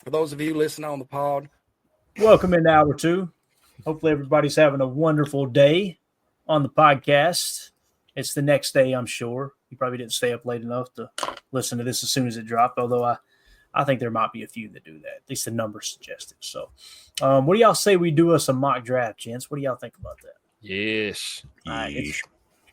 For those of you listening on the pod, welcome into hour two. Hopefully, everybody's having a wonderful day on the podcast. It's the next day, I'm sure. You probably didn't stay up late enough to listen to this as soon as it dropped, although I think there might be a few that do that. At least the numbers suggest it. So, what do y'all say we do us a mock draft, gents? What do y'all think about that? Yes. All right.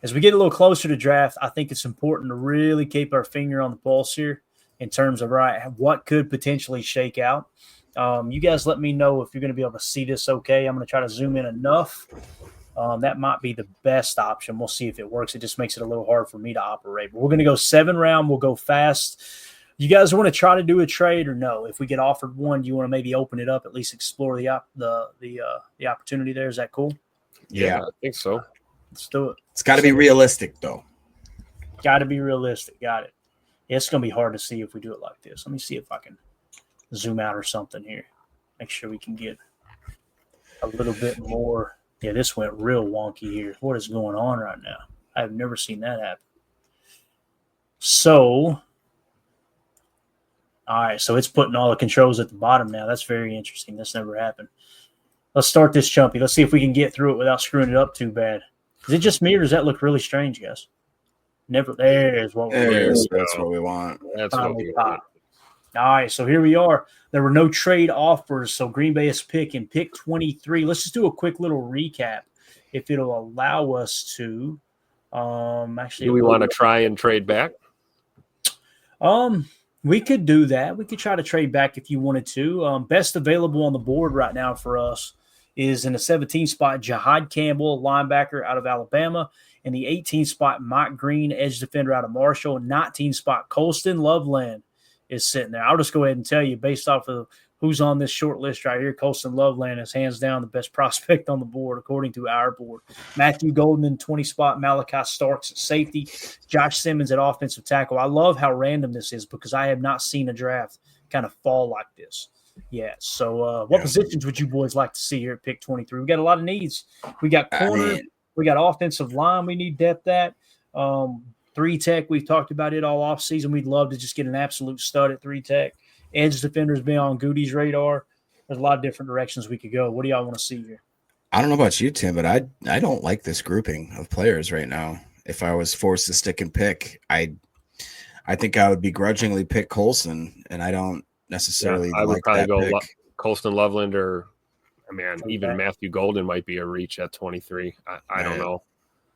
As we get a little closer to draft, I think it's important to really keep our finger on the pulse here in terms of what could potentially shake out. You guys let me know if you're going to be able to see this okay. I'm going to try to zoom in enough. That might be the best option. We'll see if it works. It just makes it a little hard for me to operate. But we're going to go 7 round. We'll go fast. You guys want to try to do a trade or no? If we get offered one, do you want to maybe open it up, at least explore the opportunity there? Is that cool? Yeah, I think so. Let's do it. It's got to be realistic, though. Got to be realistic. Got it. Yeah, it's going to be hard to see if we do it like this. Let me see if I can zoom out or something here. Make sure we can get a little bit more. Yeah, this went real wonky here. What is going on right now? I've never seen that happen. So, all right. So it's putting all the controls at the bottom now. That's very interesting. That's never happened. Let's start this chumpy. Let's see if we can get through it without screwing it up too bad. Is it just me or does that look really strange, guys? Never. There's what That's what we want. That's what we want. All right, so here we are. There were no trade offers, so Green Bay is picking pick 23. Let's just do a quick little recap, if it'll allow us to. Actually, do we want to try and trade back? We could do that. We could try to trade back if you wanted to. Best available on the board right now for us is in the 17 spot, Jihad Campbell, linebacker out of Alabama. In the 18 spot, Mike Green, edge defender out of Marshall. 19 spot, Colston Loveland is sitting there. I'll just go ahead and tell you, based off of who's on this short list right here, Colston Loveland is hands down the best prospect on the board, according to our board. Matthew Golden in 20 spot, Malachi Starks at safety, Josh Simmons at offensive tackle. I love how random this is because I have not seen a draft kind of fall like this. Yeah, so what positions would you boys like to see here at pick 23? We got a lot of needs. We got corner, we got offensive line we need depth at. 3 tech, we've talked about it all offseason. We'd love to just get an absolute stud at 3 tech. Edge defenders being on Goody's radar. There's a lot of different directions we could go. What do y'all want to see here? I don't know about you, Tim, but I don't like this grouping of players right now. If I was forced to stick and pick, I think I would begrudgingly pick Colson, and I don't necessarily I would like probably that go pick. Colston Loveland or, even Matthew Golden might be a reach at 23. I don't know.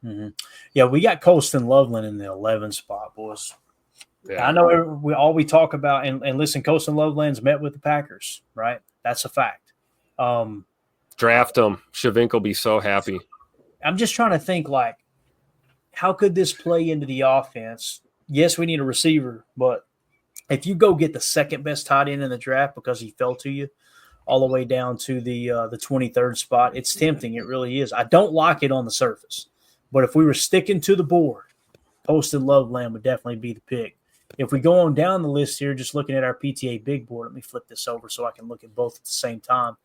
Mm-hmm. Yeah, we got Colston Loveland in the 11 spot, boys. Yeah. I know we talk about, and listen, Colston Loveland's met with the Packers, right? That's a fact. Draft him. Shavink will be so happy. I'm just trying to think, how could this play into the offense? Yes, we need a receiver, but if you go get the second best tight end in the draft because he fell to you all the way down to the 23rd spot, it's tempting. It really is. I don't like it on the surface. But if we were sticking to the board, Colston Loveland would definitely be the pick. If we go on down the list here, just looking at our PTA big board, let me flip this over so I can look at both at the same time.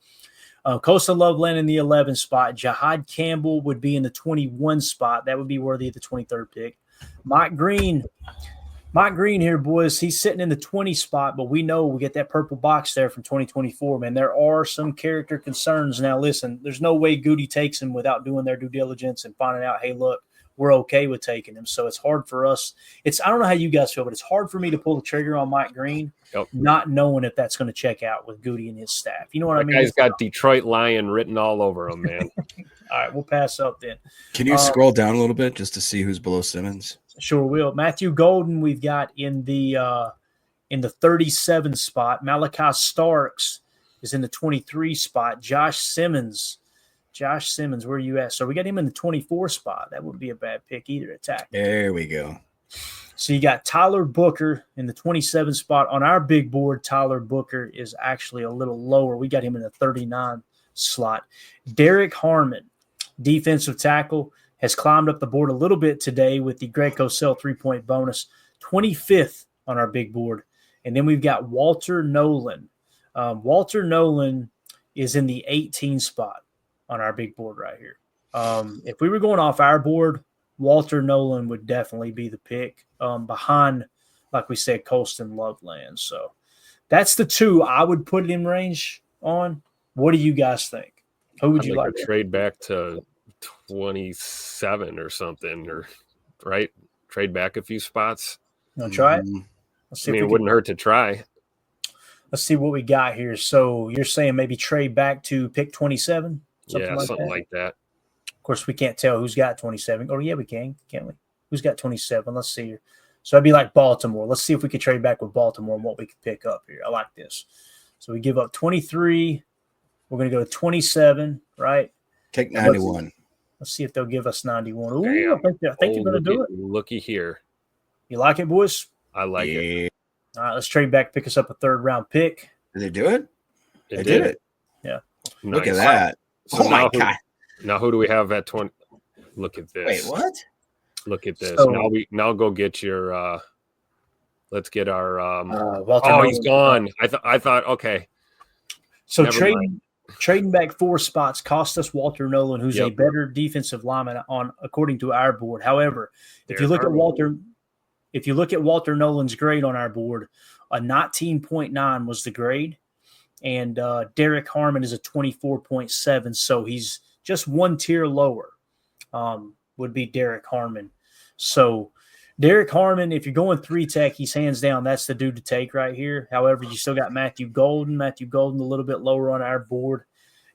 Colston Loveland in the 11 spot. Jihad Campbell would be in the 21 spot. That would be worthy of the 23rd pick. Mike Green here, boys, he's sitting in the 20 spot, but we know we get that purple box there from 2024, man. There are some character concerns. Now, listen, there's no way Goody takes him without doing their due diligence and finding out, hey, look, we're okay with taking him. So it's hard for us. I don't know how you guys feel, but it's hard for me to pull the trigger on Mike Green, not knowing if that's going to check out with Goody and his staff. You know what I mean? Guy's got Detroit Lion written all over him, man. All right, we'll pass up then. Can you scroll down a little bit just to see who's below Simmons? Sure will. Matthew Golden, we've got in the 37 spot. Malachi Starks is in the 23 spot. Josh Simmons, where are you at? So we got him in the 24 spot. That wouldn't be a bad pick either. Attack. There we go. So you got Tyler Booker in the 27 spot. On our big board, Tyler Booker is actually a little lower. We got him in the 39 slot. Derek Harmon, defensive tackle, has climbed up the board a little bit today with the Greg Cosell 3-point bonus, 25th on our big board. And then we've got Walter Nolan. Walter Nolan is in the 18 spot on our big board right here. If we were going off our board, Walter Nolan would definitely be the pick behind, like we said, Colston Loveland. So That's the two I would put it in range on. What do you guys think? Who would I'd you like like? to trade back to 27 or something, or right? Trade back a few spots. You want to try it? Mhm. Let's I see mean, if it we wouldn't hurt to try. let's see what we got here. So you're saying maybe trade back to pick 27? Yeah, something that? like that. Of course, we can't tell who's got 27. Oh, yeah, we can, can't we? Who's got 27? Let's see here. So that'd be like Baltimore. Let's see if we could trade back with Baltimore and what we could pick up here. I like this. So we give up 23. We're going to go to 27, right? Take 91. Let's see if they'll give us 91. Ooh, Damn. I think they're going to do it. Looky here. You like it, boys? I like it. Yeah. All right, let's trade back, pick us up a third-round pick. Did they do it? It They did. did it. Yeah. Look at Nice. that. So Oh my now god. Now who do we have at 20? Look at this. Wait, what? Look at this. So- now go get your let's get our Walter oh, he's Nolan. gone. I thought okay. So Never trading back 4 spots cost us Walter Nolan, who's a Yep. better defensive lineman on according to our board. However, if you Derek look at Walter Nolan's grade on our board, a 19.9 was the grade, and Derek Harmon is a 24.7. So he's just one tier lower. Would be Derek Harmon. So Derek Harmon, if you're going 3-tech, he's hands down. That's the dude to take right here. However, you still got Matthew Golden. Matthew Golden a little bit lower on our board.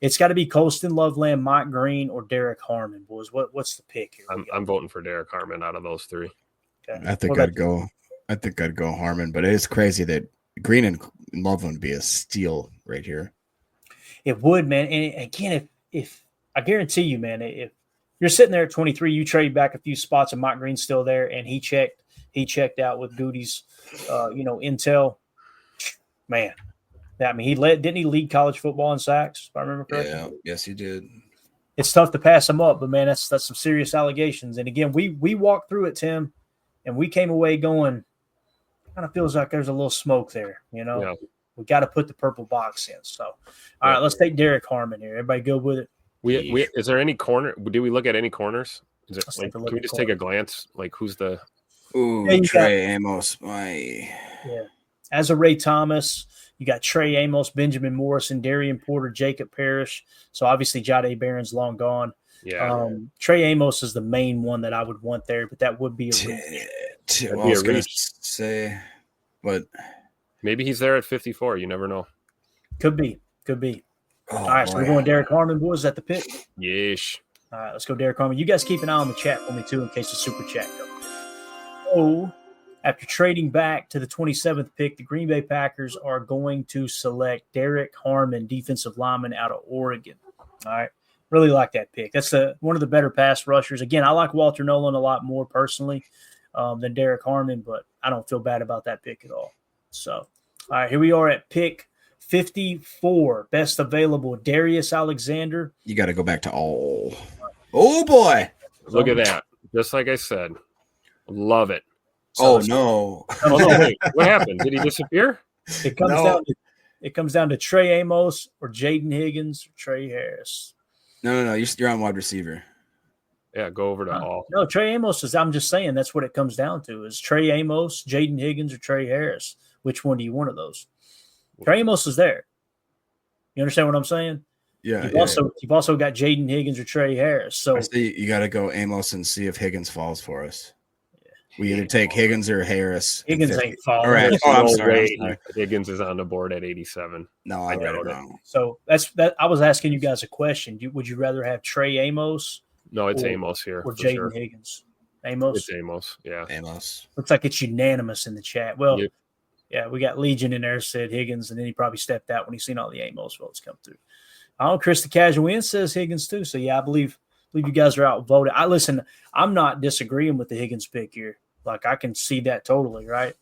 It's got to be Colston Loveland, Mike Green, or Derek Harmon, boys. What's the pick here? I'm voting for Derek Harmon out of those three. Okay. I think What about I'd go Harmon, but it is crazy that Green and Loveland would be a steal right here. It would, man. And again, if I guarantee you, man, if you're sitting there at 23, you trade back a few spots, and Mike Green's still there, and he checked out with Goody's, intel. Man, I mean, didn't he lead college football in sacks? If I remember correctly. Yeah, yes, he did. It's tough to pass him up, but man, that's some serious allegations. And again, we walked through it, Tim, and we came away going, kind of feels like there's a little smoke there. Yeah. We got to put the purple box in. So, all right, let's take Derek Harmon here. Everybody good with it? We is there any corner? Do we look at any corners? Is it Let's like, take a look can we at just take a glance? Like who's the Ooh, Yeah, you Trey Amos. My Yeah. As a Ray Thomas, you got Trey Amos, Benjamin Morrison, Darian Porter, Jacob Parrish. So obviously Jade Barron's long gone. yeah? Trey Amos is the main one that I would want there, but that would be a reach. I be was a gonna reach. say, but Maybe he's there at 54. You never know. Could be. oh, All right, so we're boy. going Derek Harmon, boys, at the pick. Yeesh. All right, let's go Derek Harmon. You guys keep an eye on the chat for me, too, in case the super chat goes. So, after trading back to the 27th pick, the Green Bay Packers are going to select Derek Harmon, defensive lineman out of Oregon. All right. Really like that pick. That's one of the better pass rushers. Again, I like Walter Nolan a lot more personally than Derek Harmon, but I don't feel bad about that pick at all. So, all right, here we are at pick 54, best available, Darius Alexander. You got to go back to all. Oh boy! Look at that. Just like I said. Love it. Oh no! Oh no, wait. What happened? Did he disappear? It comes No. down to Trey Amos or Jaden Higgins or Trey Harris. No! You're on wide receiver. Yeah, go over to all. No, Trey Amos is. I'm just saying that's what it comes down to: is Trey Amos, Jaden Higgins, or Trey Harris? Which one do you want of those? Trey Amos is there. You understand what I'm saying? Yeah. You've also got Jaden Higgins or Trey Harris. So I see you got to go Amos and see if Higgins falls for us. We either take Higgins or Harris. in Higgins 50. ain't falling. All right. There's Oh, I'm no sorry. way I'm sorry. Higgins is on the board at 87. No, I read it doubt it. wrong. So that's that. I was asking you guys a question. Would you rather have Trey Amos No, it's Or- Amos here. or for Jaden sure. Higgins? Amos. It's Amos. Yeah. Amos. Looks like it's unanimous in the chat. Well, Yep. yeah, we got Legion in there said Higgins, and then he probably stepped out when he seen all the Amos votes come through. I don't know. Chris the Casual In says Higgins too. So yeah, I believe you guys are outvoted. I'm not disagreeing with the Higgins pick here. Like I can see that totally, right?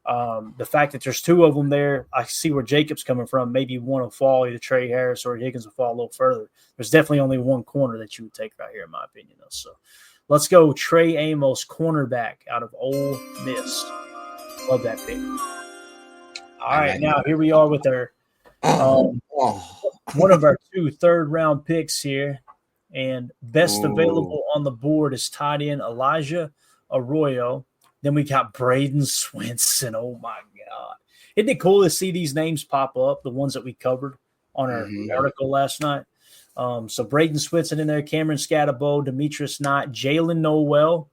The fact that there's two of them there, I see where Jacob's coming from. Maybe one will fall, either Trey Harris or Higgins will fall a little further. There's definitely only one corner that you would take right here, in my opinion, though. So let's go Trey Amos, cornerback out of Ole Miss. Love that pick. All right, now here we are with our Oh. one of our 2 third-round picks here, and best Ooh. available on the board is tight end Elijah Arroyo. Then we got Braden Swinson. Oh my God! Isn't it cool to see these names pop up, the ones that we covered on our Mhm. article last night? So Braden Switzer in there, Cameron Scatabo, Demetrius Knott, Jalen Noel.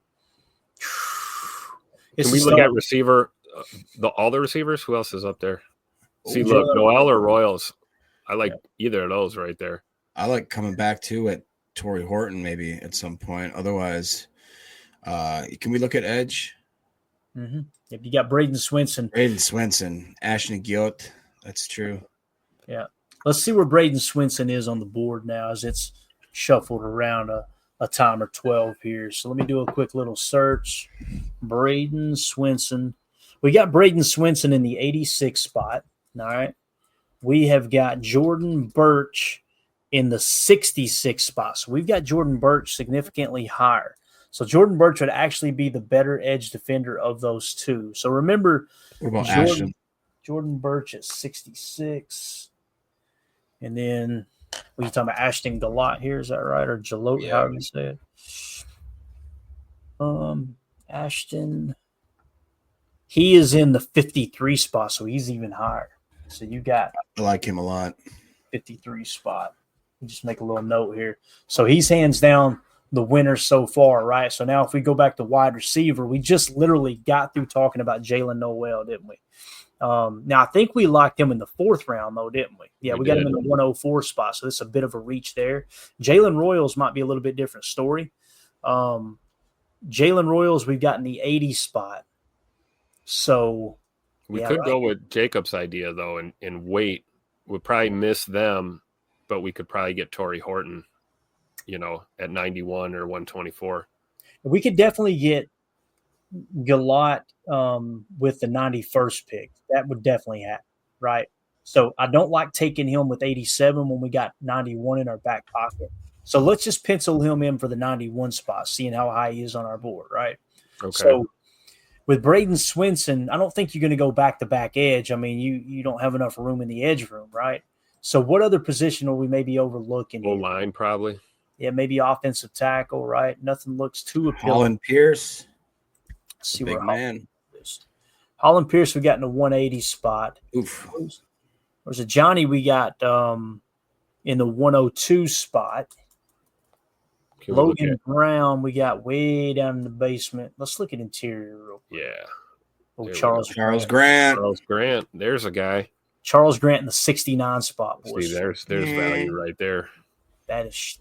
Can we look at receiver? All the receivers? Who else is up there? See, look, Noel or Royals. I like either of those right there. I like coming back to at Torrey Horton maybe at some point. Otherwise, can we look at edge? Mm-hmm. If you got Braden Swinson, Ashton Giot. That's true. Yeah. Let's see where Braden Swinson is on the board now as it's shuffled around a time or 12 here. So let me do a quick little search. Braden Swinson. We got Braden Swinson in the 86 spot. All right. We have got Jordan Birch in the 66 spot. So we've got Jordan Birch significantly higher. So Jordan Birch would actually be the better edge defender of those two. So remember, what about Ashton? Jordan Birch at 66. And then we talking about Ashton Galot here, is that right? Or Jalot, however you say it. Ashton, he is in the 53 spot, so he's even higher. So you got I like him a lot. 53 spot. Just make a little note here. So he's hands down the winner so far, right? So now if we go back to wide receiver, we just literally got through talking about Jalen Noel, didn't we? Now, I think we locked him in the 4th round, though, didn't we? Yeah, we got him in the 104 spot, so this is a bit of a reach there. Jalen Royals might be a little bit different story. Jalen Royals, we've got in the 80 spot. So we could go with Jacob's idea, though, and wait. We'd probably miss them, but we could probably get Torrey Horton, at 91 or 124. We could definitely get Galot with the 91st pick. That would definitely happen, right? So I don't like taking him with 87 when we got 91 in our back pocket. So let's just pencil him in for the 91 spot, seeing how high he is on our board, right? Okay. So with Braden Swinson, I don't think you're going to go back-to-back edge. I mean, you don't have enough room in the edge room, right? So what other position are we maybe overlooking? O-line, probably. Yeah, maybe offensive tackle, right? Nothing looks too appealing. Holland Pierce. Let's see big where man. Holland Pierce, we got in the 180 spot. Oof. There's a Johnny we got in the 102 spot. Logan Brown, we got way down in the basement. Let's look at interior real quick. Yeah. Oh, Charles Grant. Charles Grant. There's a guy. Charles Grant in the 69 spot. Boys. See, there's value right there. That's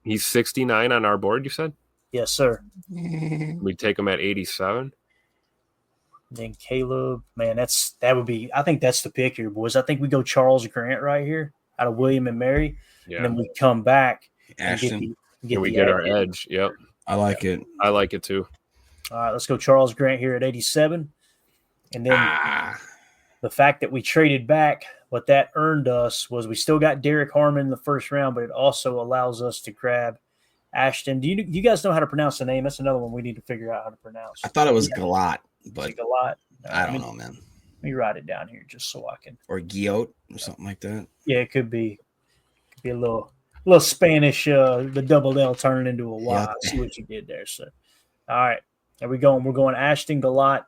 he's 69 on our board, you said? Yes, sir. We take him at 87. Then Caleb, man, I think that's the pick here, boys. I think we go Charles Grant right here out of William and Mary. Yeah. And then we come back Ashton. and we get our edge. Yep. I like it. I like it too. All right, let's go Charles Grant here at 87. And then the fact that we traded back, what that earned us was we still got Derek Harmon in the 1st round, but it also allows us to grab Ashton. Do you guys know how to pronounce the name? That's another one we need to figure out how to pronounce. I thought it was Galot, but Galot. I don't know, man. Let me write it down here just so I can. Or Giot or something like that. Yeah, it could be a little Spanish, the double L turning into a Y. Yeah. See what you did there, sir. All right, there we go. We're going Ashton Galot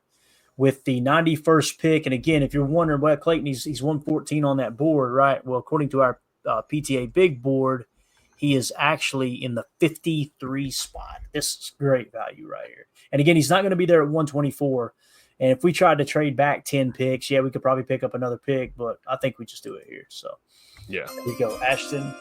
with the 91st pick. And again, if you're wondering, well, Clayton, he's 114 on that board, right? Well, according to our PTA big board, he is actually in the 53 spot. This is great value right here. And again, he's not going to be there at 124. And if we tried to trade back 10 picks, we could probably pick up another pick, but I think we just do it here. So yeah, there we go. Ashton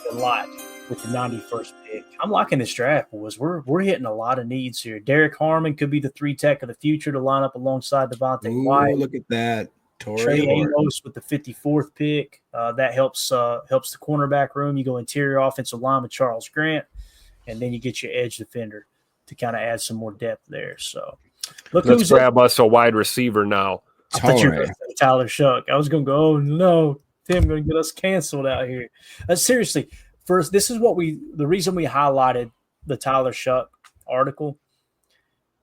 Galot with the 91st pick. I'm liking this draft, boys. We're hitting a lot of needs here. Derek Harmon could be the 3 tech of the future to line up alongside Devontae White. Look at that. Trey Amos with the 54th pick. That helps the cornerback room. You go interior offensive line with Charles Grant, and then you get your edge defender to kind of add some more depth there. So let's grab us a wide receiver now. I thought you were going to say Tyler Shuck. I was going to go, oh no, Tim going to get us canceled out here. Seriously, first, this is the reason we highlighted the Tyler Shuck article.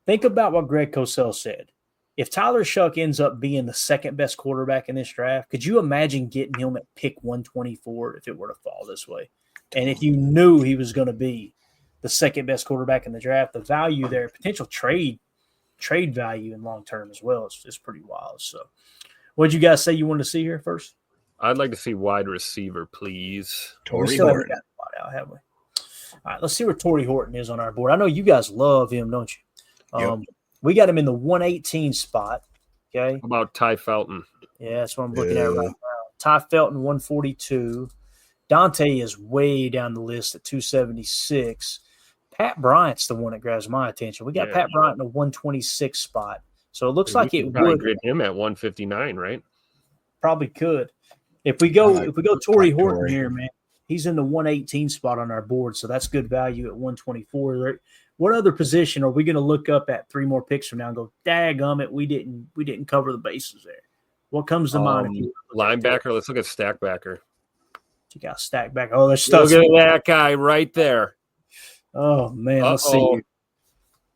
Think about what Greg Cosell said. If Tyler Shuck ends up being the 2nd best quarterback in this draft, could you imagine getting him at pick 124 if it were to fall this way? And if you knew he was going to be the 2nd best quarterback in the draft, the value there, potential trade value in long term as well is pretty wild. So What'd you guys say you wanted to see here first? I'd like to see wide receiver, please. We Torrey still haven't Horton. got the spot out, have we? All right, let's see where Torrey Horton is on our board. I know you guys love him, don't you? Yep. We got him in the 118 spot. Okay. How about Ty Felton? Yeah, that's what I'm looking at right now. Ty Felton, 142. Dante is way down the list at 276. Pat Bryant's the one that grabs my attention. We got Yeah. Pat Bryant in the 126 spot. So it looks We like could it probably would grade him at 159, right? probably could. If we go Torrey like Horton Torrey. here, man, he's in the 118 spot on our board, so that's good value at 124. What other position are we going to look up at 3 more picks from now and go, daggum it, we didn't cover the bases there? What comes to mind? If you Linebacker. Let's look at Stackbacker. you got stacked back. Oh, there's Look stuff. at that guy right there. Oh man, let's see. Uh-oh. Here.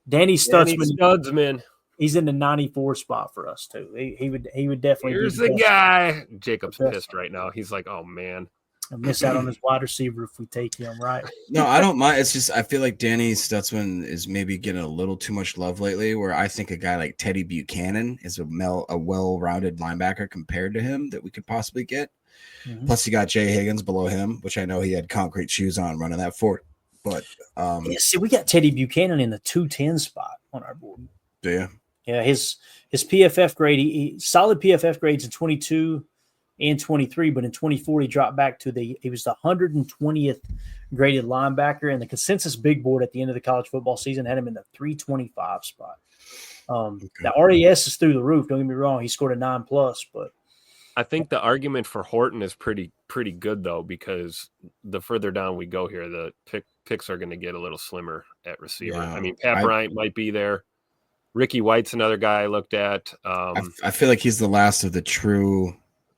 Danny Danny Stutzman. Studsman. He's in the 94 spot for us too. He would definitely. Here's be the best. guy. Jacob's The best. pissed right now. He's like, oh man. I'll miss out on his wide receiver if we take him right. No, I don't mind. It's just I feel like Danny Stutzman is maybe getting a little too much love lately. Where I think a guy like Teddy Buchanan is a well-rounded linebacker compared to him that we could possibly get. Mhm. Plus, you got Jay Higgins below him, which I know he had concrete shoes on running that fort. But Yeah, see, we got Teddy Buchanan in the 210 spot on our board. do you? Yeah, his PFF grade, he solid PFF grades in 22 and 23, but in 24 he dropped back to he was the 120th graded linebacker, and the consensus big board at the end of the college football season had him in the 325 spot. The RAS is through the roof. Don't get me wrong; he scored a 9+, but I think the argument for Horton is pretty good though, because the further down we go here, the picks are going to get a little slimmer at receiver. Yeah, I mean, Pat Bryant might be there. Ricky White's another guy I looked at. I feel like he's the last of the true.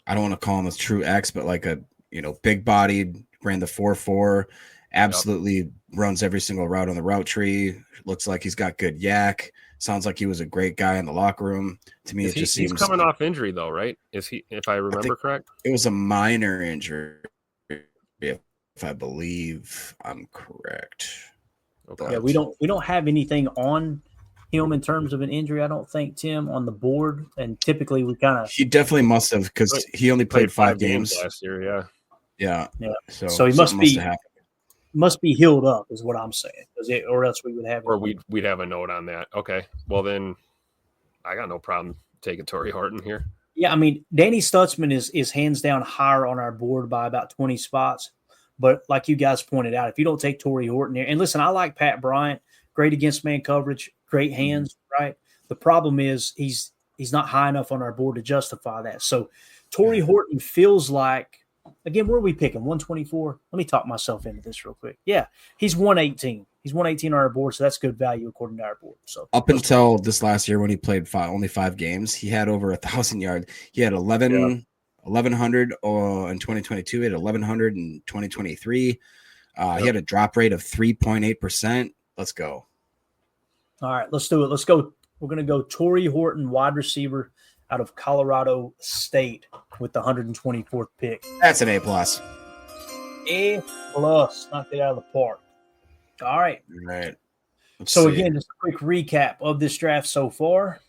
I don't want to call him a true X, but like a big bodied, ran the 4.4, absolutely runs every single route on the route tree. Looks like he's got good yak. Sounds like he was a great guy in the locker room. To me, he's coming off injury though, right? Is he? If I remember correct, it was a minor injury, if I believe I'm correct. okay. yeah, we don't have anything on him in terms of an injury. I don't think, Tim, on the board, and typically we kind of He definitely must have, because he only played 5 games last year. Yeah. Yeah. So he something must have happened. be healed up, is what I'm saying, or else we would have. Or we'd have a note on that. Okay. Well, then I got no problem taking Torrey Horton here. Yeah, I mean, Danny Stutzman is hands down higher on our board by about 20 spots. But like you guys pointed out, if you don't take Torrey Horton here, and listen, I like Pat Bryant, great against man coverage, great hands, right? The problem is he's not high enough on our board to justify that. So Torrey Horton feels like, again, where are we picking? 124? Let me talk myself into this real quick. Yeah, he's 118. He's 118 on our board, so that's good value according to our board. So Up until this last year when he played only 5 games, he had over 1,000 yards. He had 1,100 in 2022. He had 1,100 in 2023. He had a drop rate of 3.8%. Let's go. all right, let's do it. Let's go. We're going to go Torrey Horton, wide receiver out of Colorado State with the 124th pick. That's an A+. A+, knocked it out of the park. All right. All right. Let's So see. again, just a quick recap of this draft so far.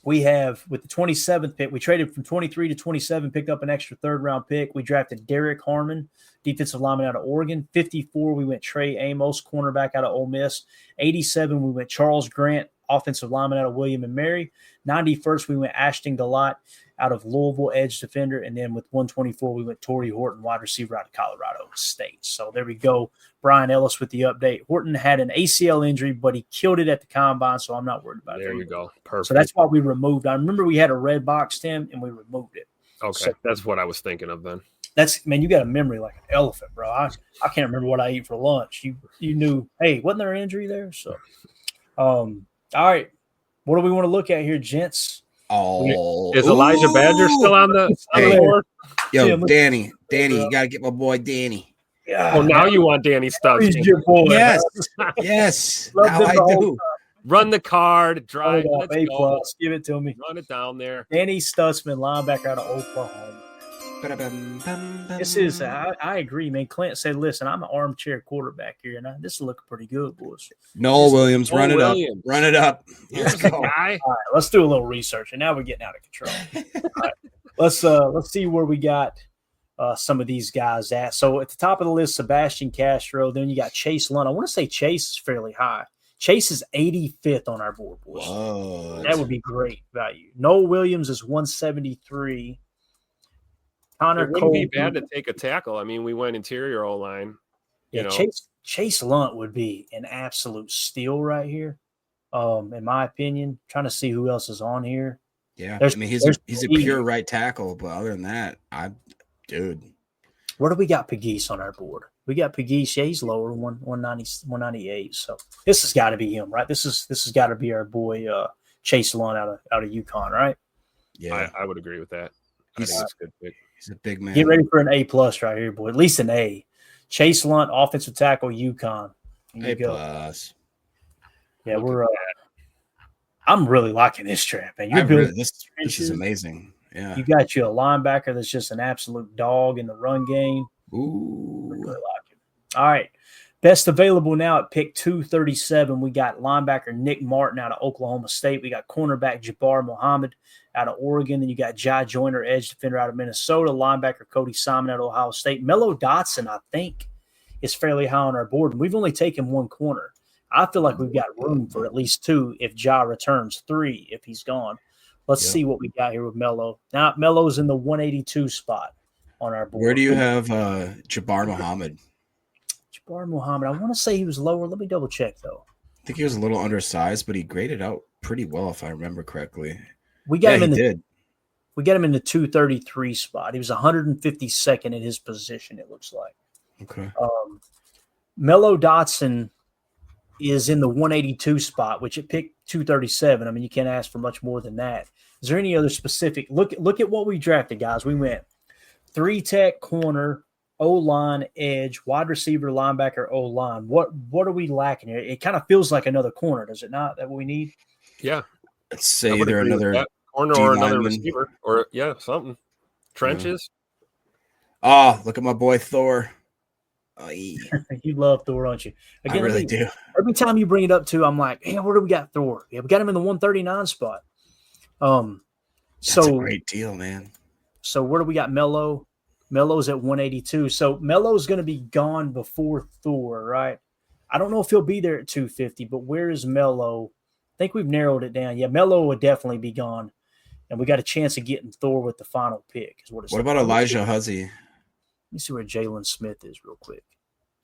We have, with the 27th pick, we traded from 23 to 27, picked up an extra third-round pick. We drafted Derek Harmon, defensive lineman out of Oregon. 54, we went Trey Amos, cornerback out of Ole Miss. 87, we went Charles Grant, offensive lineman out of William and Mary. 91st, we went Ashton Gallant out of Louisville, edge defender. And then with 124, we went Torrey Horton, wide receiver out of Colorado State. So there we go. Brian Ellis with the update. Horton had an ACL injury, but he killed it at the combine, so I'm not worried about it. There you go. Perfect. So that's why we removed. I remember we had a red box, Tim, and we removed it. okay. so- That's what I was thinking of then. That's, man, you got a memory like an elephant, bro. I can't remember what I eat for lunch. You knew, hey, wasn't there an injury there? So, all right. What do we want to look at here, gents? Oh, Is Elijah Badger still on the Hey. board? Yo, Tim, Danny, you gotta get my boy Danny. Yeah. Oh, now you want Danny He's Stubbs. your boy. Yes. Love Now them I the whole do. Run the card, drive. Hold up, Let's A+. go. Give it to me. Run it down there. Danny Stutzman, linebacker out of Oklahoma. This is, I agree, man. Clint said, listen, I'm an armchair quarterback here, and this is looking pretty good, boys. Noel Williams, run it up. Williams. Run it up. Here's Let's the go. guy. All right, let's do a little research, and now we're getting out of control. All right. let's see where we got some of these guys at. So at the top of the list, Sebastian Castro. Then you got Chase Lund. I want to say Chase is fairly high. Chase is 85th on our board, boys. Whoa. That would be great value. Noel Williams is 173. Connor It wouldn't Cole be bad to take a tackle. I mean, we went interior O line. Yeah, You know, Chase Lunt would be an absolute steal right here. In my opinion, trying to see who else is on here. Yeah, There's- I mean, he's a there's- pure right tackle, but other than that, dude. Where do we got Pegues on our board? We got Pegues. Yeah, he's lower, 198. So this has got to be him, right? This has got to be our boy Chase Lunt out of UConn, right? Yeah, I would agree with that. I think He's- it's a good pick. he's a big man. Get ready for an A+ right here, boy. At least an A. Chase Lunt, offensive tackle, UConn. Here you A go. plus. Yeah, Look we're. at I'm really liking this trap, man. You're I building. really- this is amazing. Yeah. You got you a linebacker that's just an absolute dog in the run game. Ooh. Really like it. All right. Best available now at pick 237. We got linebacker Nick Martin out of Oklahoma State. We got cornerback Jabbar Muhammad out of Oregon. Then you got Jai Joyner, edge defender out of Minnesota. Linebacker Cody Simon out of Ohio State. Mello Dotson, I think, is fairly high on our board. And we've only taken one corner. I feel like we've got room for at least two if Jai returns, three if he's gone. Let's see what we got here with Mello. Now, Mello's in the 182 spot on our board. Where do you have Jabbar Muhammad? Jabbar Muhammad. I want to say he was lower. Let me double check, though. I think he was a little undersized, but he graded out pretty well, if I remember correctly. We got Yeah, him in he the did. We got him in the 233 spot. He was 152nd in his position, it looks like. Okay. Mello Dotson is in the 182 spot, which it picked 237. I mean, you can't ask for much more than that. Is there any other specific? Look at what we drafted, guys. We went 3-tech, corner, O-line, edge, wide receiver, linebacker, O-line. What are we lacking here? It kind of feels like another corner, does it not? That what we need? Yeah. Let's I say would either agree with another. that. Corner D or another lineman. receiver. Or, something. Trenches. Oh, look at my boy Thor. Oh, yeah. You love Thor, don't you? I really do. Every time you bring it up to, I'm like, hey, where do we got Thor? Yeah, we got him in the 139 spot. That's a So great deal, man. So where do we got Mello? Mello's at 182. So Mello's going to be gone before Thor, right? I don't know if he'll be there at 250, but where is Mello? I think we've narrowed it down. Yeah, Mello would definitely be gone. And we got a chance of getting Thor with the final pick. Is What about Elijah Huzzy? Let me see where Jalen Smith is real quick.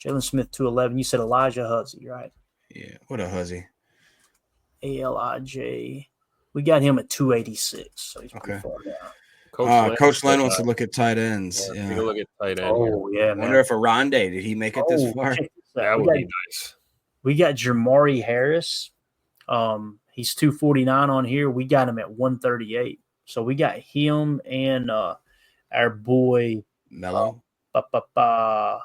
Jalen Smith, 211. You said Elijah Huzzy, right? Yeah, what a Huzzy. ALIJ. We got him at 286. So he's pretty Okay. far down. Coach Len wants to look at tight ends. Take a Yeah. look at tight end. Oh, yeah, I man. wonder if Aronde, did he make it this far? check this out. That We would got- be nice. We got Jamari Harris. He's 249 on here. We got him at 138. So we got him and our boy Mello. that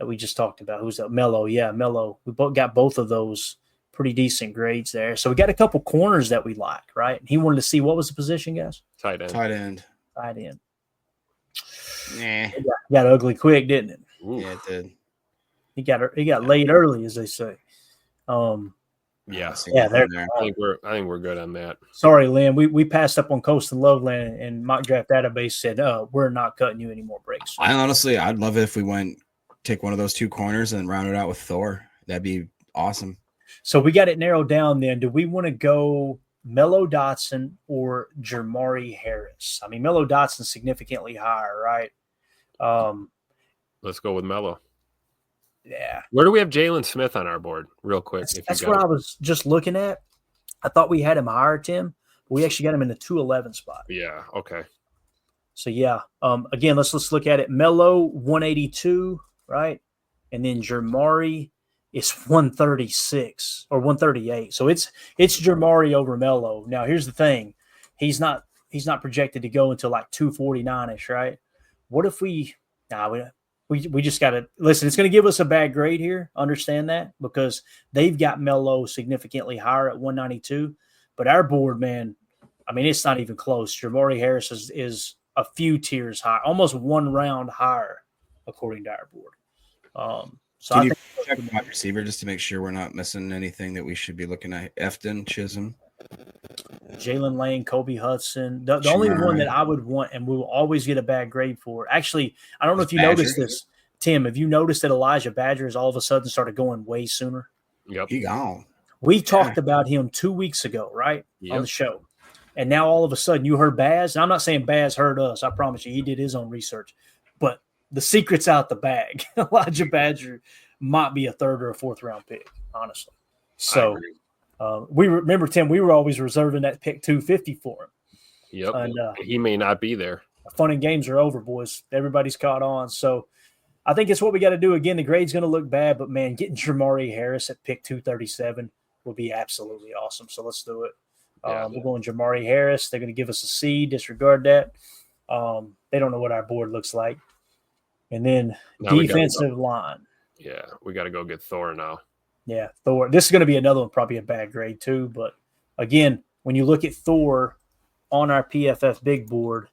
we just talked about. Who's that? Mello. Yeah, Mello. We both got both of those pretty decent grades there. So we got a couple corners that we like, right? He wanted to see what was the position, guys? Tight end. Tight end. Tight end. Nah. Got ugly quick, didn't it? Ooh. Yeah, it did. He got laid early, as they say. Yeah. See Yeah, nothing there- I think we're good on that. Sorry, Lynn. We passed up on Coast and Loveland, and Mock Draft Database said, we're not cutting you any more breaks. I'd love it if we take one of those two corners and round it out with Thor. That'd be awesome. So we got it narrowed down then. Do we want to go Mello Dotson or Jamari Harris? I mean, Mello Dotson's significantly higher, right? Let's go with Mello. Yeah. Where do we have Jalen Smith on our board? Real quick. That's what I was just looking at. I thought we had him higher, Tim. But we actually got him in the 211 spot. Yeah. Okay. So, yeah. Again, let's look at it. Mello, 182, right? And then Jamari is 136 or 138. So it's Jamari over Mello. Now, here's the thing. He's not projected to go until like 249-ish, right? What if we just got to listen. It's going to give us a bad grade here. Understand that, because they've got Mello significantly higher at 192. But our board, man, I mean, it's not even close. Jamari Harris is a few tiers high, almost one round higher, according to our board. So Can I you think check wide receiver just to make sure we're not missing anything that we should be looking at? Efton Chisholm. Jalen Lane, Kobe Hudson. The only one that I would want, and we will always get a bad grade for. Actually, I don't know if you noticed this, Tim. Have you noticed that Elijah Badger has all of a sudden started going way sooner? Yep. He gone. We talked about him 2 weeks ago, right, on the show. And now all of a sudden you heard Baz. And I'm not saying Baz heard us. I promise you he did his own research. But the secret's out the bag. Elijah Badger might be a third or a fourth round pick, honestly. So we remember, Tim, we were always reserving that pick 250 for him. Yep. And he may not be there. Fun and games are over, boys. Everybody's caught on. So I think it's what we got to do. Again, the grade's going to look bad, but, man, getting Jamari Harris at pick 237 would be absolutely awesome. So let's do it. We're going Jamari Harris. They're going to give us a C. Disregard that. They don't know what our board looks like. And then defensive line. Yeah, we got to go get Thor now. Yeah, Thor. This is going to be another one, probably a bad grade too. But, again, when you look at Thor on our PFF big board,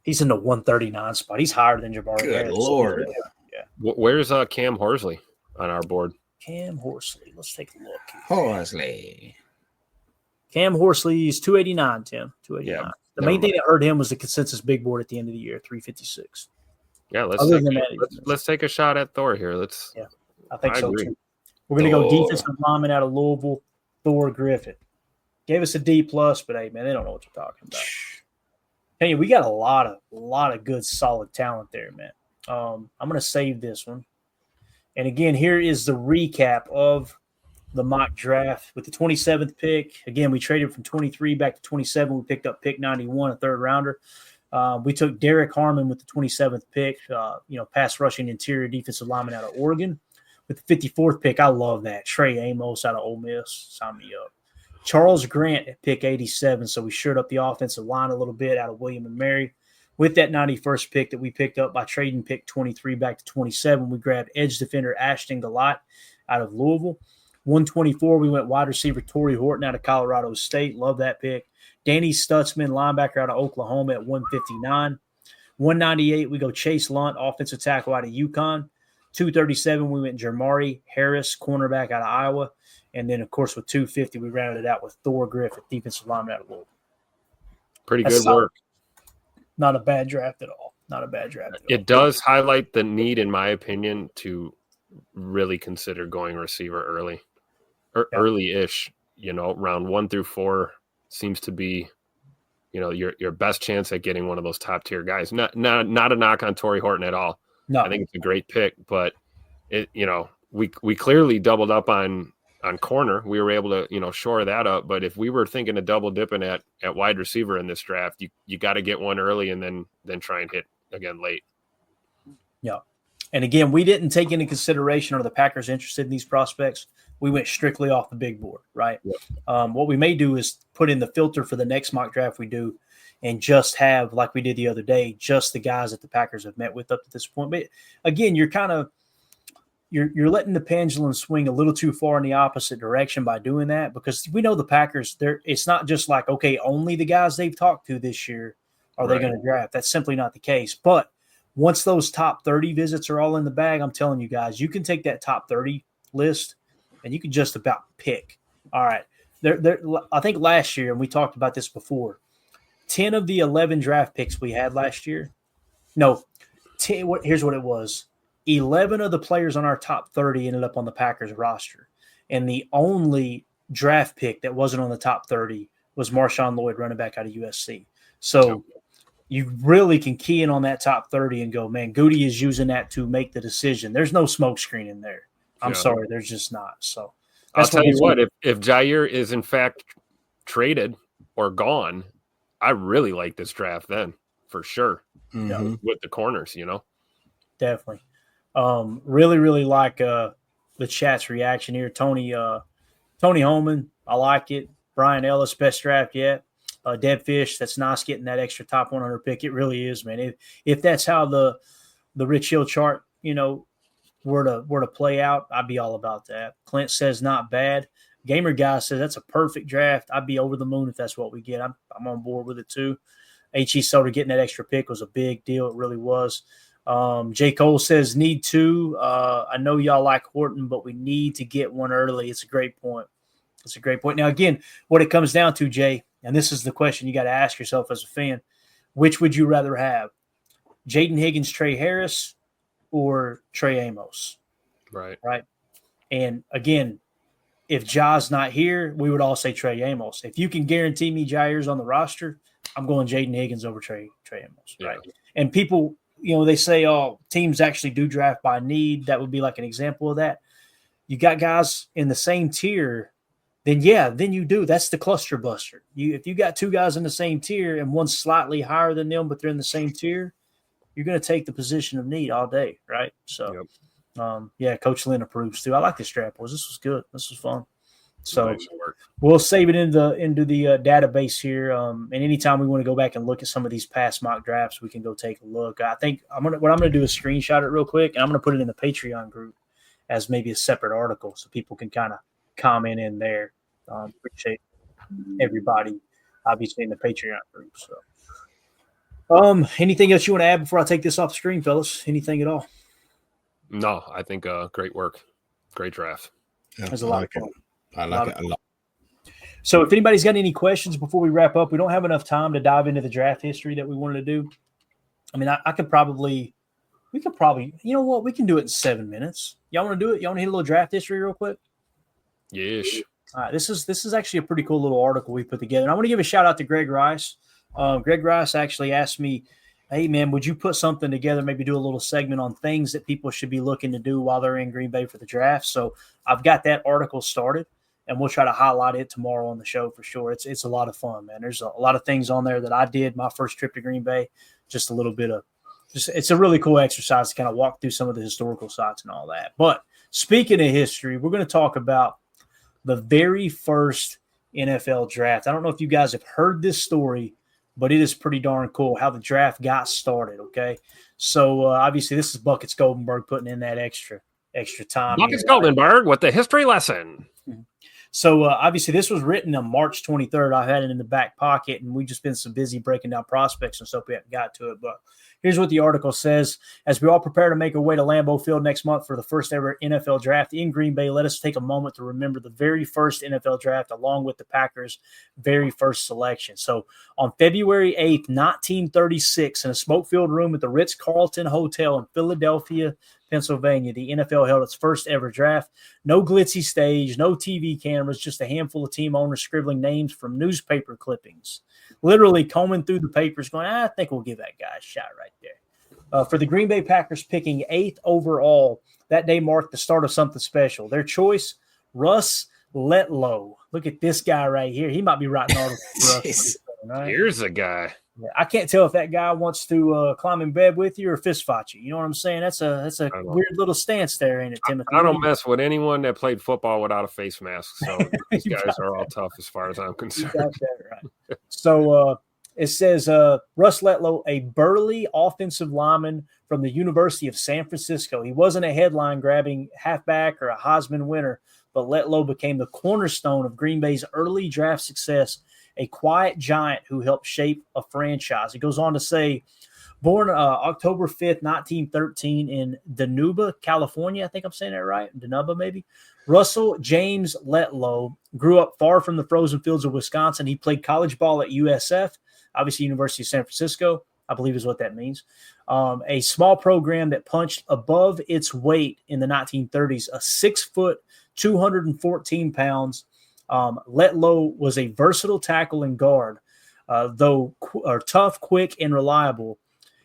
he's in the 139 spot. He's higher than Jamari Harris. Good Lord. Yeah. Where's Cam Horsley on our board? Cam Horsley. Let's take a look. Horsley. Cam Horsley is 289, Tim. 289. Yeah, the main thing that hurt him was the consensus big board at the end of the year, 356. Yeah, let's take a shot at Thor here. I think so too. We're going to go defensive lineman out of Louisville, Thor Griffith. Gave us a D+, but hey, man, they don't know what you're talking about. Hey, we got a lot of good, solid talent there, man. I'm going to save this one. And again, here is the recap of the mock draft with the 27th pick. Again, we traded from 23 back to 27. We picked up pick 91, a third rounder. We took Derek Harmon with the 27th pick, pass rushing interior defensive lineman out of Oregon. With the 54th pick, I love that. Trey Amos out of Ole Miss. Sign me up. Charles Grant at pick 87. So we shored up the offensive line a little bit out of William and Mary. With that 91st pick that we picked up by trading pick 23 back to 27, we grabbed edge defender Ashton Gallott out of Louisville. 124, we went wide receiver Torrey Horton out of Colorado State. Love that pick. Danny Stutzman, linebacker out of Oklahoma at 159. 198, we go Chase Lunt, offensive tackle out of UConn. 237, we went Jamari Harris, cornerback out of Iowa. And then, of course, with 250, we rounded it out with Thor Griffith, defensive lineman out of Louisville. Pretty good work. Not a bad draft at all. It does highlight the need, in my opinion, to really consider going receiver early. Early-ish, round 1 through 4 seems to be, your best chance at getting one of those top-tier guys. Not a knock on Torrey Horton at all. No. I think it's a great pick, but we clearly doubled up on corner. We were able to, shore that up. But if we were thinking of double dipping at wide receiver in this draft, you got to get one early and then try and hit again late. Yeah. And again, we didn't take into consideration, are the Packers interested in these prospects? We went strictly off the big board, right? Yep. What we may do is put in the filter for the next mock draft we do and just have, like we did the other day, just the guys that the Packers have met with up to this point. But again, you're letting the pendulum swing a little too far in the opposite direction by doing that, because we know the Packers, it's not just like, okay, only the guys they've talked to this year are they going to draft. That's simply not the case. But once those top 30 visits are all in the bag, I'm telling you guys, you can take that top 30 list and you can just about pick. All right. I think last year, and we talked about this before, 10 of the 11 draft picks we had last year. No, 10, here's what it was. 11 of the players on our top 30 ended up on the Packers roster. And the only draft pick that wasn't on the top 30 was Marshawn Lloyd, running back out of USC. So you really can key in on that top 30 and go, man, Goody is using that to make the decision. There's no smoke screen in there. I'm sorry, there's just not. So I'll tell you what, if Jair is in fact traded or gone, I really like this draft then, for sure. Mm-hmm. With the corners, Definitely. Really, really like the chat's reaction here. Tony Holman, I like it. Brian Ellis, best draft yet. Deb Fish, that's nice getting that extra top 100 pick. It really is, man. If that's how the Rich Hill chart, were to play out, I'd be all about that. Clint says not bad. Gamer Guy says that's a perfect draft. I'd be over the moon if that's what we get. I'm on board with it too. H.E. Soder getting that extra pick was a big deal. It really was. J. Cole says need to. I know y'all like Horton, but we need to get one early. It's a great point. Now, again, what it comes down to, Jay, and this is the question you got to ask yourself as a fan, which would you rather have, Jaden Higgins, Trey Harris, or Trey Amos? Right. And again, if Ja's not here, we would all say Trey Amos. If you can guarantee me Jair's on the roster, I'm going Jaden Higgins over Trey Amos, right? Yeah. And people, they say, oh, teams actually do draft by need. That would be like an example of that. You got guys in the same tier, then you do. That's the cluster buster. If you got two guys in the same tier and one's slightly higher than them, but they're in the same tier, you're going to take the position of need all day, right? So, Coach Lynn approves too. I like this draft, boys. This was good. This was fun. So we'll save it into the database here. And anytime we want to go back and look at some of these past mock drafts, we can go take a look. I think what I'm going to do is screenshot it real quick, and I'm going to put it in the Patreon group as maybe a separate article so people can kind of comment in there. Appreciate everybody, obviously, in the Patreon group. So, anything else you want to add before I take this off the screen, fellas? Anything at all? No, I think great work. Great draft. Yeah, There's a lot of fun. I like it a lot. So if anybody's got any questions before we wrap up, we don't have enough time to dive into the draft history that we wanted to do. I mean, we could probably, you know what? We can do it in 7 minutes. Y'all want to do it? Y'all want to hit a little draft history real quick? Yes. All right. This is actually a pretty cool little article we put together. And I want to give a shout out to Greg Rice. Greg Rice actually asked me, hey, man, would you put something together, maybe do a little segment on things that people should be looking to do while they're in Green Bay for the draft? So I've got that article started, and we'll try to highlight it tomorrow on the show for sure. It's a lot of fun, man. There's a lot of things on there that I did my first trip to Green Bay, just a little bit of – it's a really cool exercise to kind of walk through some of the historical sites and all that. But speaking of history, we're going to talk about the very first NFL draft. I don't know if you guys have heard this story, but it is pretty darn cool how the draft got started, okay? So, obviously, this is Buckets Goldenberg putting in that extra time. Buckets Goldenberg with the history lesson. So, obviously, this was written on March 23rd. I had it in the back pocket, and we've just been so busy breaking down prospects and stuff we haven't got to it. But here's what the article says. As we all prepare to make our way to Lambeau Field next month for the first ever NFL draft in Green Bay, let us take a moment to remember the very first NFL draft along with the Packers' very first selection. So on February 8th, 1936, in a smoke-filled room at the Ritz-Carlton Hotel in Philadelphia, Pennsylvania, the NFL held its first ever draft. No glitzy stage, no TV cameras, just a handful of team owners scribbling names from newspaper clippings. Literally combing through the papers going, I think we'll give that guy a shot right there. For the Green Bay Packers picking 8th overall, that day marked the start of something special. Their choice, Russ Letlow. Look at this guy right here. He might be writing articles for us. Right? Here's a guy. I can't tell if that guy wants to climb in bed with you or fist fight you. You know what I'm saying? That's a weird little stance there, ain't it, Timothy? I don't mess with anyone that played football without a face mask. So these guys are all tough as far as I'm concerned. You got that right. So it says Russ Letlow, a burly offensive lineman from the University of San Francisco. He wasn't a headline-grabbing halfback or a Heisman winner, but Letlow became the cornerstone of Green Bay's early draft success, a quiet giant who helped shape a franchise. He goes on to say, born October 5th, 1913 in Dinuba, California. I think I'm saying that right. Dinuba, maybe. Russell James Letlow grew up far from the frozen fields of Wisconsin. He played college ball at USF, obviously University of San Francisco, I believe is what that means. A small program that punched above its weight in the 1930s, a 6 foot, 214 pounds. Letlow was a versatile tackle and guard, though tough, quick, and reliable.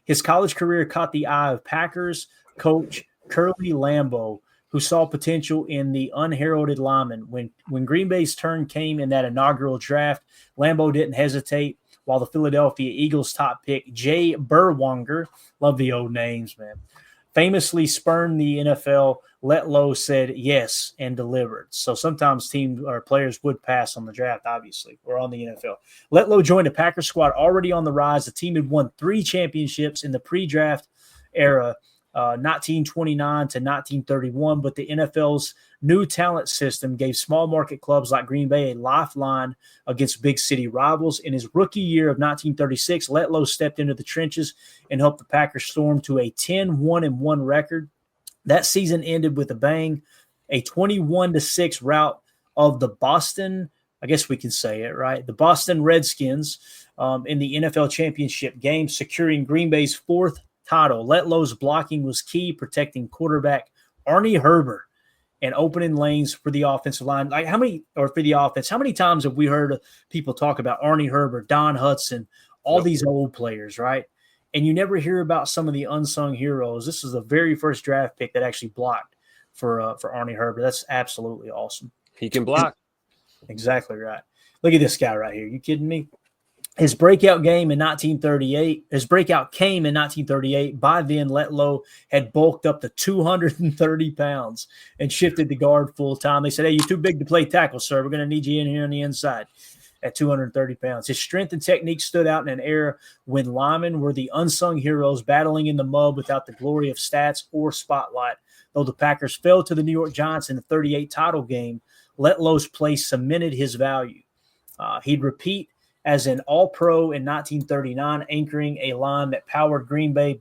His college career caught the eye of Packers coach Curly Lambeau, who saw potential in the unheralded lineman. When Green Bay's turn came in that inaugural draft, Lambeau didn't hesitate, while the Philadelphia Eagles top pick, Jay Berwanger, love the old names, man, famously spurned the NFL. Letlow said yes and delivered. So sometimes teams or players would pass on the draft, obviously, or on the NFL. Letlow joined a Packers squad already on the rise. The team had won 3 championships in the pre-draft era, 1929 to 1931, but the NFL's new talent system gave small market clubs like Green Bay a lifeline against big city rivals. In his rookie year of 1936, Letlow stepped into the trenches and helped the Packers storm to a 10-1-1 record. That season ended with a bang, a 21-6 rout of the Boston I guess we can say it, right? The Boston Redskins in the NFL championship game, securing Green Bay's 4th title. Letlow's blocking was key, protecting quarterback Arnie Herber and opening lanes for the offensive line. Like how many times have we heard people talk about Arnie Herber, Don Hudson, all these old players, right? And you never hear about some of the unsung heroes. This is the very first draft pick that actually blocked for Arnie Herber. That's absolutely awesome. He can block. Exactly right. Look at this guy right here. You kidding me? His breakout came in 1938. By then, Letlow had bulked up to 230 pounds and shifted to guard full time. They said, "Hey, you're too big to play tackle, sir. We're going to need you in here on the inside." At 230 pounds. His strength and technique stood out in an era when linemen were the unsung heroes battling in the mud without the glory of stats or spotlight. Though the Packers fell to the New York Giants in the 38 title game, Letlow's play cemented his value. He'd repeat as an All-Pro in 1939, anchoring a line that powered Green Bay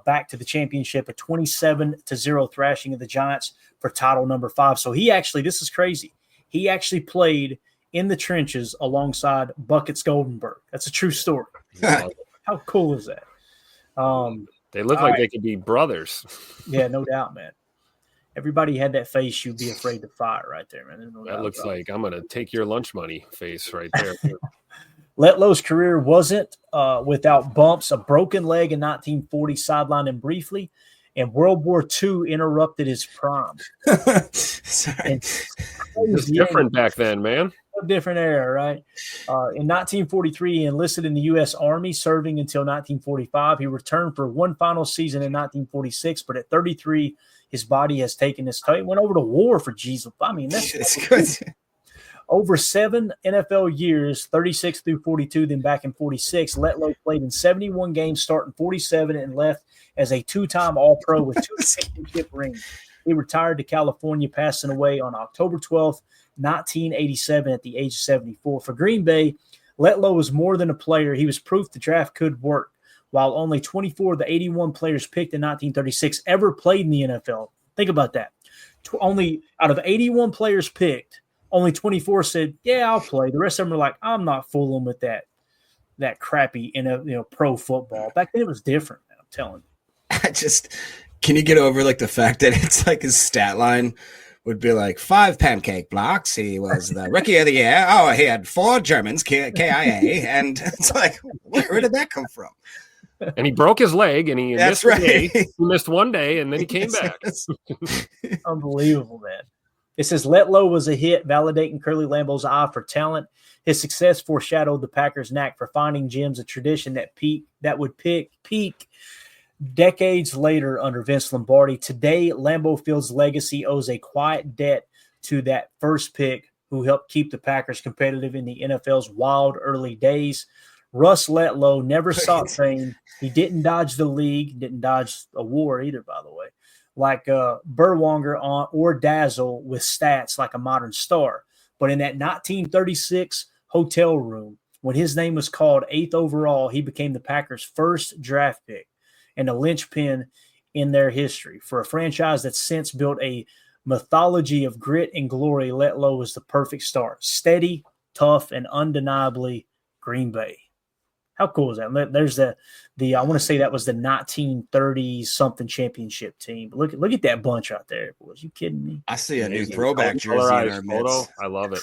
back to the championship, a 27-0 thrashing of the Giants for title number 5. So this is crazy. He actually played in the trenches alongside Buckets Goldenberg. That's a true story. How cool is that? They look like they could be brothers. Yeah, no doubt, man. Everybody had that face you'd be afraid to fire right there, man. No that looks like I'm going to take your lunch money face right there. Letlow's career wasn't without bumps. A broken leg in 1940 sidelined him briefly, and World War II interrupted his prime. Sorry. It was different back then, man. A different era, right? In 1943, he enlisted in the U.S. Army, serving until 1945. He returned for one final season in 1946, but at 33, his body has taken its toll. He went over to war for Jesus. I mean, that's good. Over 7 NFL years, 36 through 42, then back in 46, Letlow played in 71 games, starting 47, and left as a 2-time All-Pro with 2 championship rings. He retired to California, passing away on October 12th, 1987 at the age of 74. For Green Bay, Letlow was more than a player. He was proof the draft could work. While only 24 of the 81 players picked in 1936 ever played in the NFL. Think about that. Only out of 81 players picked, only 24 said, "Yeah, I'll play." The rest of them were like, "I'm not fooling with that crappy pro football." Back then it was different, man, I'm telling you. Can you get over like the fact that it's like his stat line would be like 5 pancake blocks. He was the rookie of the year. Oh, he had 4 Germans, KIA. And it's like, where did that come from? And he broke his leg, and he That's missed right. a day. He missed one day, and then he came back. Unbelievable, man. It says Letlow was a hit, validating Curly Lambeau's eye for talent. His success foreshadowed the Packers' knack for finding gems, a tradition that would peak decades later under Vince Lombardi. Today, Lambeau Field's legacy owes a quiet debt to that first pick who helped keep the Packers competitive in the NFL's wild early days. Russ Letlow never sought fame. He didn't dodge the league, didn't dodge a war either, by the way, like Berwanger or Dazzle with stats like a modern star. But in that 1936 hotel room, when his name was called 8th overall, he became the Packers' first draft pick and a linchpin in their history. For a franchise that's since built a mythology of grit and glory, Letlow was the perfect start. Steady, tough, and undeniably Green Bay. How cool is that? There's the I want to say that was the 1930s something championship team. But look at that bunch out there, boys. You kidding me? I see a new throwback jersey in our midst. I love it.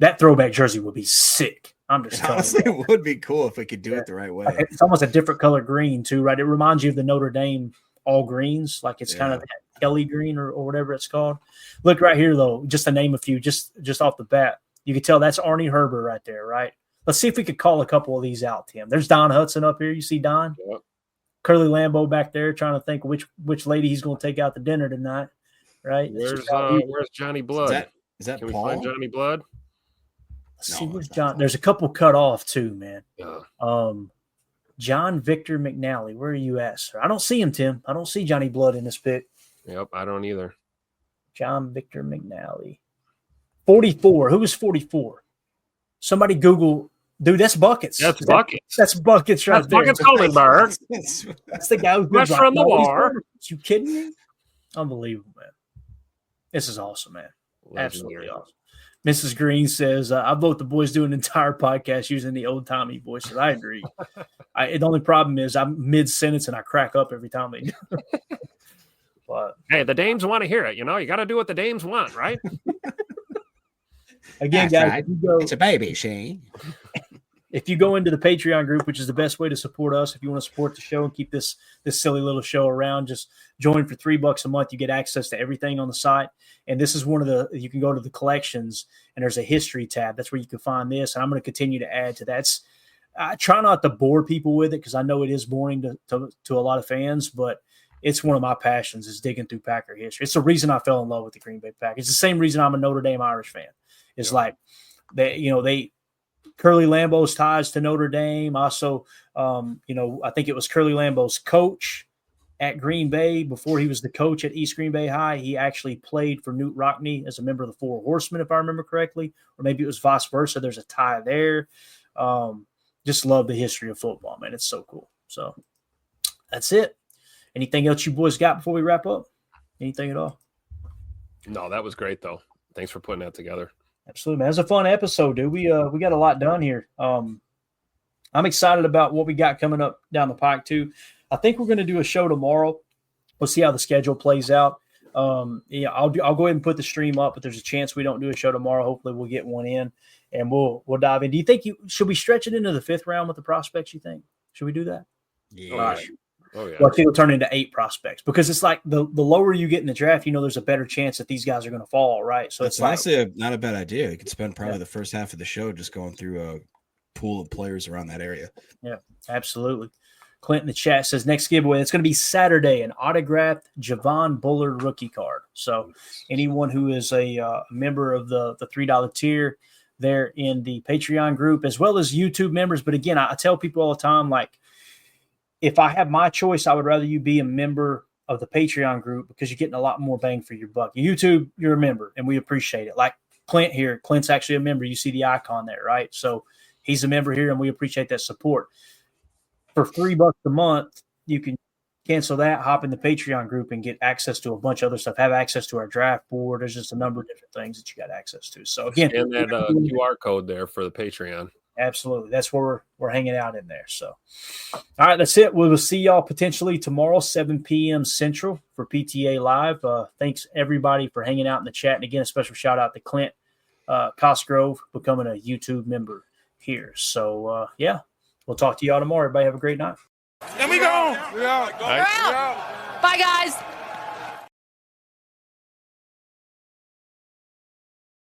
That throwback jersey would be sick. I'm just telling Honestly, you. it would be cool if we could do it the right way. It's almost a different color green too, right? It reminds you of the Notre Dame all greens, like it's kind of that Kelly green or whatever it's called. Look right here, though, just to name a few, just off the bat, you can tell that's Arnie Herber right there, right? Let's see if we could call a couple of these out, Tim. There's Don Hudson up here. You see Don? Yep. Curly Lambeau back there trying to think which lady he's going to take out to dinner tonight, right? Where's Johnny Blood? Is that Can Paul? we find Johnny Blood? Let's see, where's John? There's a couple cut off too, man. Yeah. John Victor McNally, where are you at, sir? I don't see him, Tim. I don't see Johnny Blood in this pick. Yep, I don't either. John Victor McNally. 44. Who was 44? Somebody Google. Dude, that's Buckets. That's Buckets. That's Buckets right That's there. Buckets Goldenberg. That's the guy who's Fresh from the war. You kidding me? Unbelievable, man. This is awesome, man. Legendary. Absolutely awesome. Mrs. Green says, I vote the boys do an entire podcast using the old timey voices. I agree. The only problem is I'm mid sentence and I crack up every time they do. But hey, the dames want to hear it. You got to do what the dames want, right? Again, That's guys, right. if It's a baby, Shane. if you go into the Patreon group, which is the best way to support us, if you want to support the show and keep this silly little show around, just join for $3 a month. You get access to everything on the site. And this is one of you can go to the collections and there's a history tab. That's where you can find this. And I'm going to continue to add to that. I try not to bore people with it because I know it is boring to a lot of fans, but it's one of my passions is digging through Packer history. It's the reason I fell in love with the Green Bay Packers. It's the same reason I'm a Notre Dame Irish fan. It's like Curly Lambeau's ties to Notre Dame. Also, I think it was Curly Lambeau's coach at Green Bay before he was the coach at East Green Bay High. He actually played for Newt Rockne as a member of the Four Horsemen, if I remember correctly, or maybe it was vice versa. There's a tie there. Just love the history of football, man. It's so cool. So that's it. Anything else you boys got before we wrap up? Anything at all? No, that was great, though. Thanks for putting that together. Absolutely, man. It was a fun episode, dude. We got a lot done here. I'm excited about what we got coming up down the pike too. I think we're going to do a show tomorrow. We'll see how the schedule plays out. I'll go ahead and put the stream up, but there's a chance we don't do a show tomorrow. Hopefully, we'll get one in, and we'll dive in. Do you think should we stretch it into the 5th round with the prospects? You think should we do that? Yeah. Oh yeah. Well, I think it'll turn into 8 prospects because it's like the lower you get in the draft, there's a better chance that these guys are going to fall, right? So It's honestly not a bad idea. You could spend probably the first half of the show just going through a pool of players around that area. Yeah, absolutely. Clint in the chat says next giveaway, it's going to be Saturday, an autographed Javon Bullard rookie card. So anyone who is a member of the $3 tier there in the Patreon group, as well as YouTube members. But again, I tell people all the time, like, if I have my choice, I would rather you be a member of the Patreon group because you're getting a lot more bang for your buck. YouTube, you're a member, and we appreciate it. Like Clint here, Clint's actually a member. You see the icon there, right? So he's a member here, and we appreciate that support. For $3 a month, you can cancel that, hop in the Patreon group, and get access to a bunch of other stuff. Have access to our draft board. There's just a number of different things that you got access to. So again, and that QR code there for the Patreon. Absolutely. That's where we're hanging out in there. So, all right, that's it. We will see y'all potentially tomorrow, 7 p.m. Central for PTA Live. Thanks, everybody, for hanging out in the chat. And again, a special shout-out to Clint Cosgrove becoming a YouTube member here. So, we'll talk to y'all tomorrow. Everybody have a great night. And we go. We out. Bye, guys.